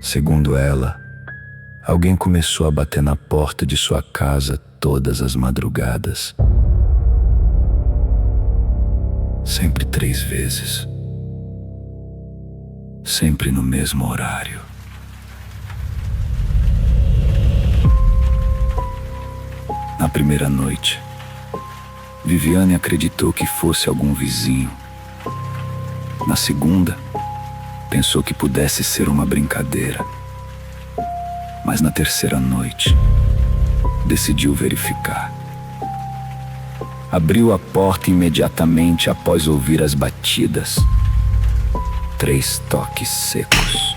Segundo ela, alguém começou a bater na porta de sua casa todas as madrugadas. Sempre 3 vezes. Sempre no mesmo horário. Na primeira noite, Viviane acreditou que fosse algum vizinho. Na segunda, pensou que pudesse ser uma brincadeira. Mas na terceira noite, decidiu verificar. Abriu a porta imediatamente após ouvir as batidas. 3 toques secos,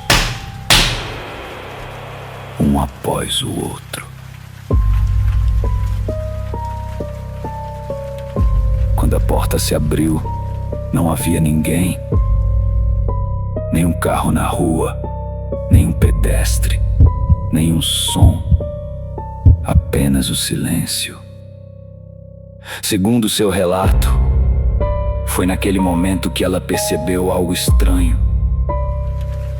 um após o outro. Quando a porta se abriu, não havia ninguém. Nem um carro na rua, nem um pedestre, nenhum som. Apenas o silêncio. Segundo seu relato, foi naquele momento que ela percebeu algo estranho.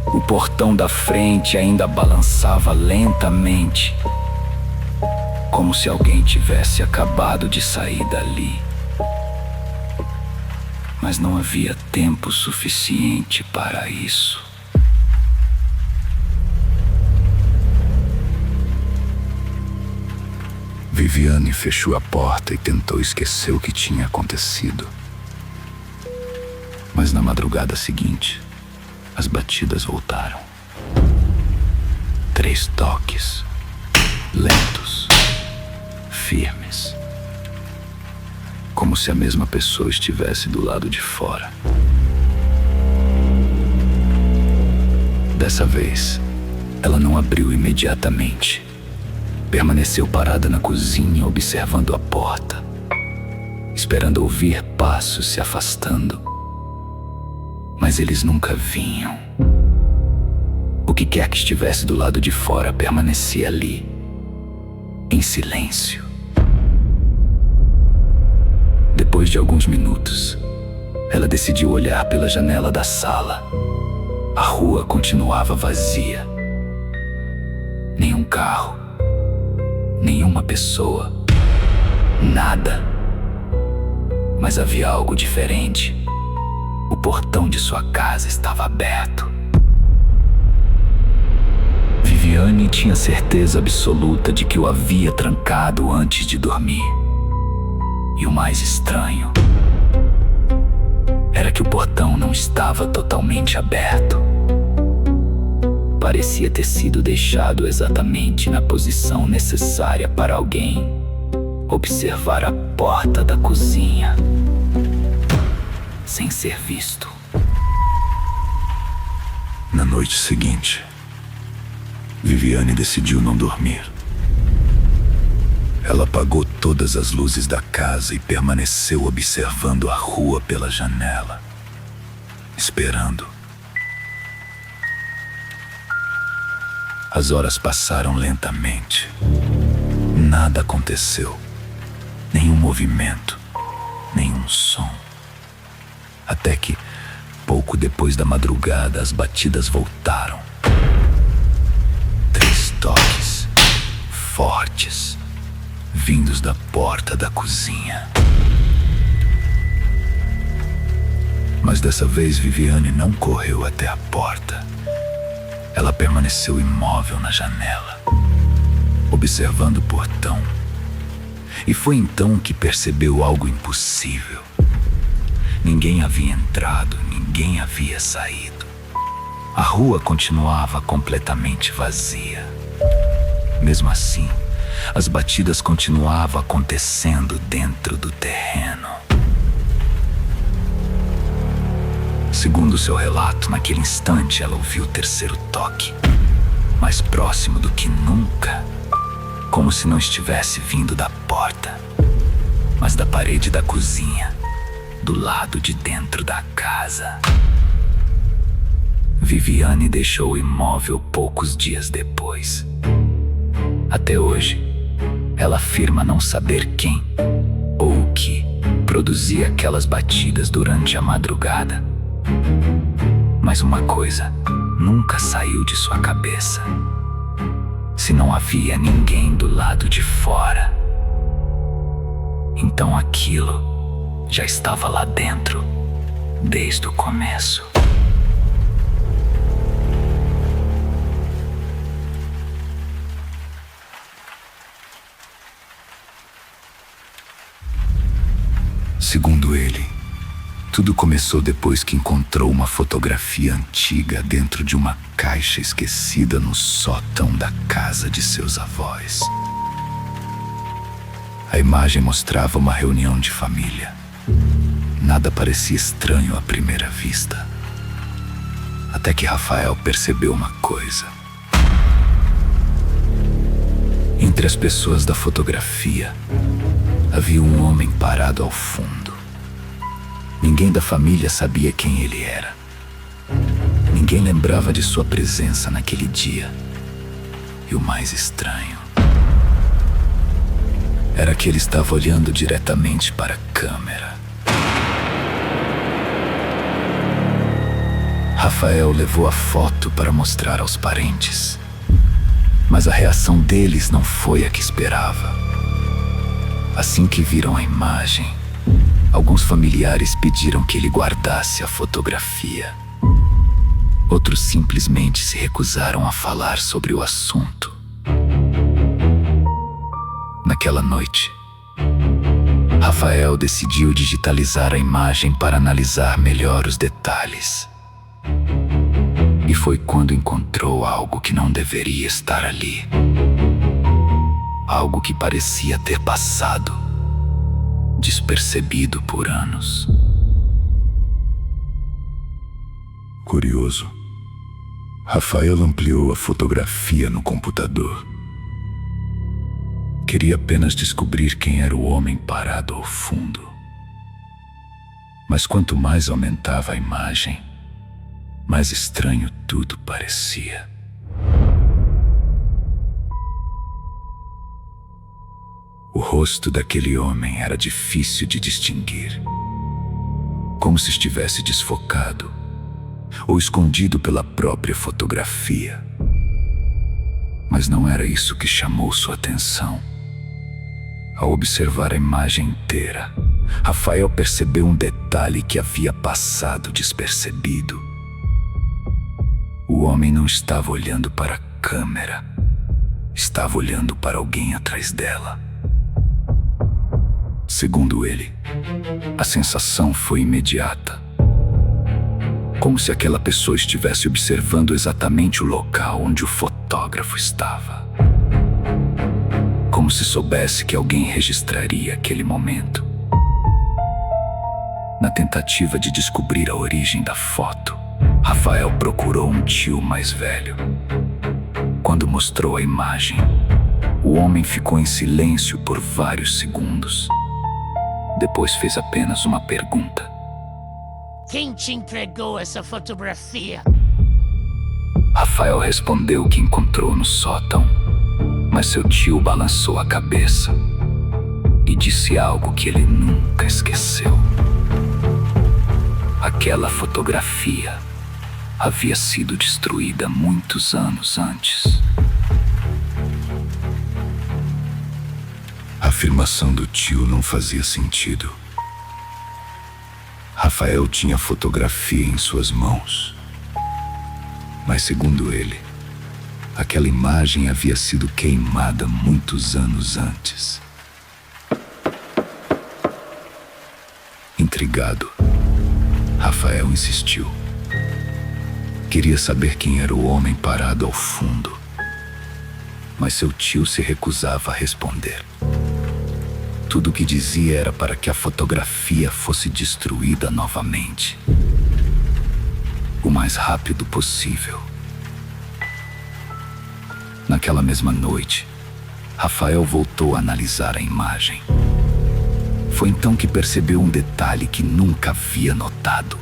O portão da frente ainda balançava lentamente, como se alguém tivesse acabado de sair dali. Mas não havia tempo suficiente para isso. Viviane fechou a porta e tentou esquecer o que tinha acontecido. Mas na madrugada seguinte, as batidas voltaram. 3 toques, lentos, firmes. Como se a mesma pessoa estivesse do lado de fora. Dessa vez, ela não abriu imediatamente. Permaneceu parada na cozinha, observando a porta, esperando ouvir passos se afastando. Mas eles nunca vinham. O que quer que estivesse do lado de fora permanecia ali, em silêncio. Depois de alguns minutos, ela decidiu olhar pela janela da sala. A rua continuava vazia. Nenhum carro, nenhuma pessoa, nada. Mas havia algo diferente. O portão de sua casa estava aberto. Viviane tinha certeza absoluta de que o havia trancado antes de dormir. E o mais estranho era que o portão não estava totalmente aberto. Parecia ter sido deixado exatamente na posição necessária para alguém observar a porta da cozinha sem ser visto. Na noite seguinte, Viviane decidiu não dormir. Ela apagou todas as luzes da casa e permaneceu observando a rua pela janela, esperando. As horas passaram lentamente. Nada aconteceu. Nenhum movimento, nenhum som. Até que, pouco depois da madrugada, as batidas voltaram. 3 toques, fortes, vindos da porta da cozinha. Mas dessa vez Viviane não correu até a porta. Ela permaneceu imóvel na janela, observando o portão. E foi então que percebeu algo impossível. Ninguém havia entrado, ninguém havia saído. A rua continuava completamente vazia. Mesmo assim, as batidas continuavam acontecendo dentro do terreno. Segundo seu relato, naquele instante ela ouviu o 3º toque, mais próximo do que nunca, como se não estivesse vindo da porta, mas da parede da cozinha, do lado de dentro da casa. Viviane deixou o imóvel poucos dias depois. Até hoje, ela afirma não saber quem ou o que produzia aquelas batidas durante a madrugada. Mas uma coisa nunca saiu de sua cabeça. Se não havia ninguém do lado de fora, então aquilo já estava lá dentro desde o começo. Segundo ele, tudo começou depois que encontrou uma fotografia antiga dentro de uma caixa esquecida no sótão da casa de seus avós. A imagem mostrava uma reunião de família. Nada parecia estranho à primeira vista. Até que Rafael percebeu uma coisa. Entre as pessoas da fotografia, havia um homem parado ao fundo. Ninguém da família sabia quem ele era. Ninguém lembrava de sua presença naquele dia. E o mais estranho era que ele estava olhando diretamente para a câmera. Rafael levou a foto para mostrar aos parentes, mas a reação deles não foi a que esperava. Assim que viram a imagem, alguns familiares pediram que ele guardasse a fotografia. Outros simplesmente se recusaram a falar sobre o assunto. Naquela noite, Rafael decidiu digitalizar a imagem para analisar melhor os detalhes. E foi quando encontrou algo que não deveria estar ali. Algo que parecia ter passado despercebido por anos. Curioso, Rafael ampliou a fotografia no computador. Queria apenas descobrir quem era o homem parado ao fundo. Mas quanto mais aumentava a imagem, mais estranho tudo parecia. O rosto daquele homem era difícil de distinguir, como se estivesse desfocado ou escondido pela própria fotografia. Mas não era isso que chamou sua atenção. Ao observar a imagem inteira, Rafael percebeu um detalhe que havia passado despercebido. O homem não estava olhando para a câmera, estava olhando para alguém atrás dela. Segundo ele, a sensação foi imediata. Como se aquela pessoa estivesse observando exatamente o local onde o fotógrafo estava. Como se soubesse que alguém registraria aquele momento. Na tentativa de descobrir a origem da foto, Rafael procurou um tio mais velho. Quando mostrou a imagem, o homem ficou em silêncio por vários segundos. Depois fez apenas uma pergunta. Quem te entregou essa fotografia? Rafael respondeu que encontrou no sótão, mas seu tio balançou a cabeça e disse algo que ele nunca esqueceu. Aquela fotografia havia sido destruída muitos anos antes. A afirmação do tio não fazia sentido. Rafael tinha a fotografia em suas mãos. Mas segundo ele, aquela imagem havia sido queimada muitos anos antes. Intrigado, Rafael insistiu. Queria saber quem era o homem parado ao fundo. Mas seu tio se recusava a responder. Tudo o que dizia era para que a fotografia fosse destruída novamente, o mais rápido possível. Naquela mesma noite, Rafael voltou a analisar a imagem. Foi então que percebeu um detalhe que nunca havia notado.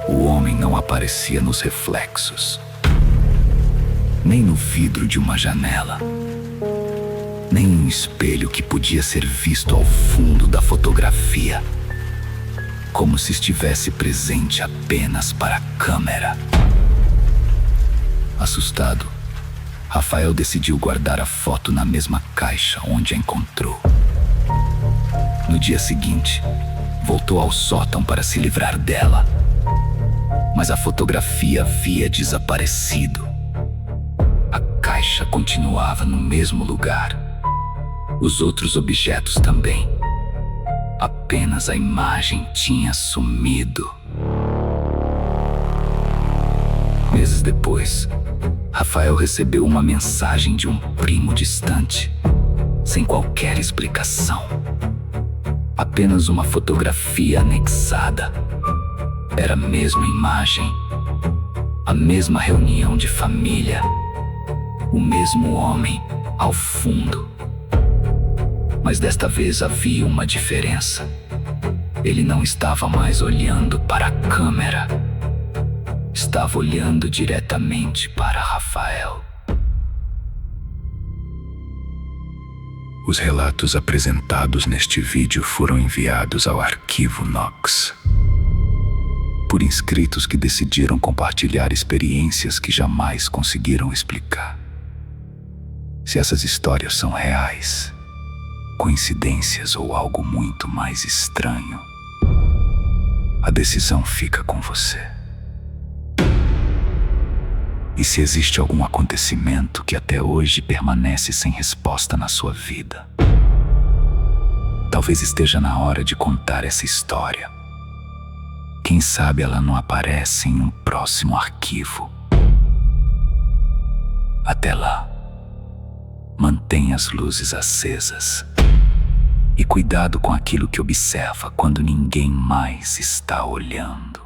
O homem não aparecia nos reflexos, nem no vidro de uma janela, nem em um espelho que podia ser visto ao fundo da fotografia, como se estivesse presente apenas para a câmera. Assustado, Rafael decidiu guardar a foto na mesma caixa onde a encontrou. No dia seguinte, voltou ao sótão para se livrar dela. Mas a fotografia havia desaparecido. A caixa continuava no mesmo lugar. Os outros objetos também. Apenas a imagem tinha sumido. Meses depois, Rafael recebeu uma mensagem de um primo distante, sem qualquer explicação. Apenas uma fotografia anexada. Era a mesma imagem, a mesma reunião de família, o mesmo homem ao fundo. Mas desta vez havia uma diferença. Ele não estava mais olhando para a câmera. Estava olhando diretamente para Rafael. Os relatos apresentados neste vídeo foram enviados ao arquivo Knox por inscritos que decidiram compartilhar experiências que jamais conseguiram explicar. Se essas histórias são reais, coincidências ou algo muito mais estranho, a decisão fica com você. E se existe algum acontecimento que até hoje permanece sem resposta na sua vida, talvez esteja na hora de contar essa história. Quem sabe ela não aparece em um próximo arquivo. Até lá, mantenha as luzes acesas e cuidado com aquilo que observa quando ninguém mais está olhando.